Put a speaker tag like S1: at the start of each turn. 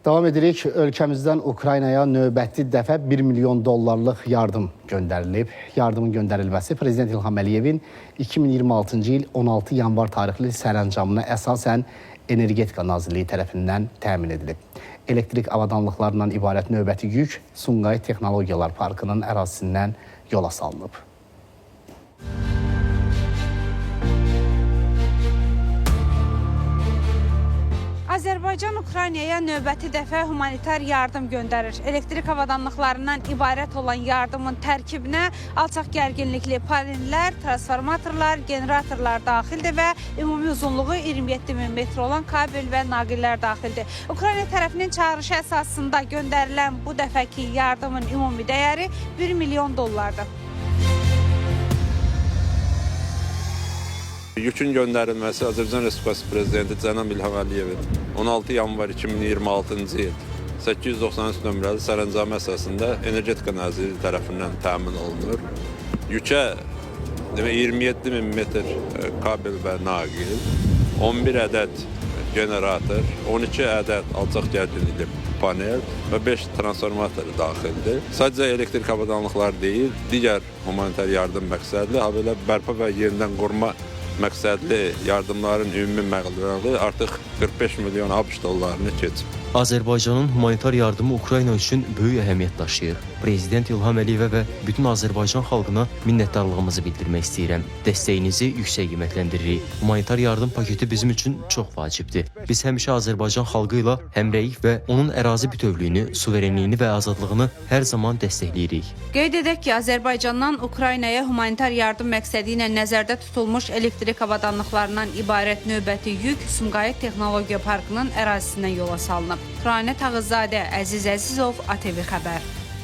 S1: Davam edirik. Ölkəmizdən Ukraynaya növbəti dəfə 1 milyon dollarlıq yardım göndərilib. Yardımın göndərilməsi Prezident İlham Əliyevin 2026-cı il 16 yanvar tarixli sərəncamına əsasən Energetika Nazirliyi tərəfindən təmin edilib. Elektrik avadanlıqlarından ibarət növbəti yük Sumqayıt Texnologiyalar Parkının ərazisindən yola salınıb.
S2: Azərbaycan Ukraynaya növbəti dəfə humanitar yardım göndərir. Elektrik avadanlıqlarından ibarət olan yardımın tərkibinə alçaq gərginlikli panellər, transformatorlar, generatorlar daxildir və ümumi uzunluğu 27 min metr olan kabel və naqillər daxildir. Ukrayna tərəfinin çağırışı əsasında göndərilən bu dəfəki yardımın ümumi dəyəri 1 milyon dollardır.
S3: Yükün göndərilməsi Azərbaycan Respublikası Prezidenti Cənab İlham Əliyevin 16 yanvar 2026-cı il 893 nömrəli sərəncamı əsasında Energetika Nazirliyi tərəfindən təmin olunur. Yükə 27 min metr kabel və naqil, 11 ədəd generator, 12 ədəd alçaq gərginlikli panel və 5 transformator daxildir. Sadəcə elektrik avadanlıqları deyil, digər humanitar yardım məqsədli, habelə bərpa və yenidən qoruma məqsədli yardımların ümumi məbləği artıq 45 milyon ABŞ dollarını keçib.
S4: Azərbaycanın humanitar yardımı Ukrayna üçün böyük əhəmiyyət daşıyır. Prezident İlham Əliyevə və bütün Azərbaycan xalqına minnətdarlığımızı bildirmək istəyirəm. Dəstəyinizi yüksək qiymətləndiririk. Humanitar yardım paketi bizim üçün çox vacibdir. Biz həmişə Azərbaycan xalqı ilə həmrəyik və onun ərazi bütövlüyünü, suverenliyini və azadlığını hər zaman dəstəkləyirik.
S2: Qeyd edək ki, Azərbaycandan Ukraynaya humanitar yardım məqsədi ilə nəzərdə tutulmuş elektrik avadanlıqlarından ibarət növbəti yük Sumqayıt Texnologiya Parkının ərazisindən yola salınıb. Turanə Tağızadə, Əziz Əzizov, ATV Xəbər.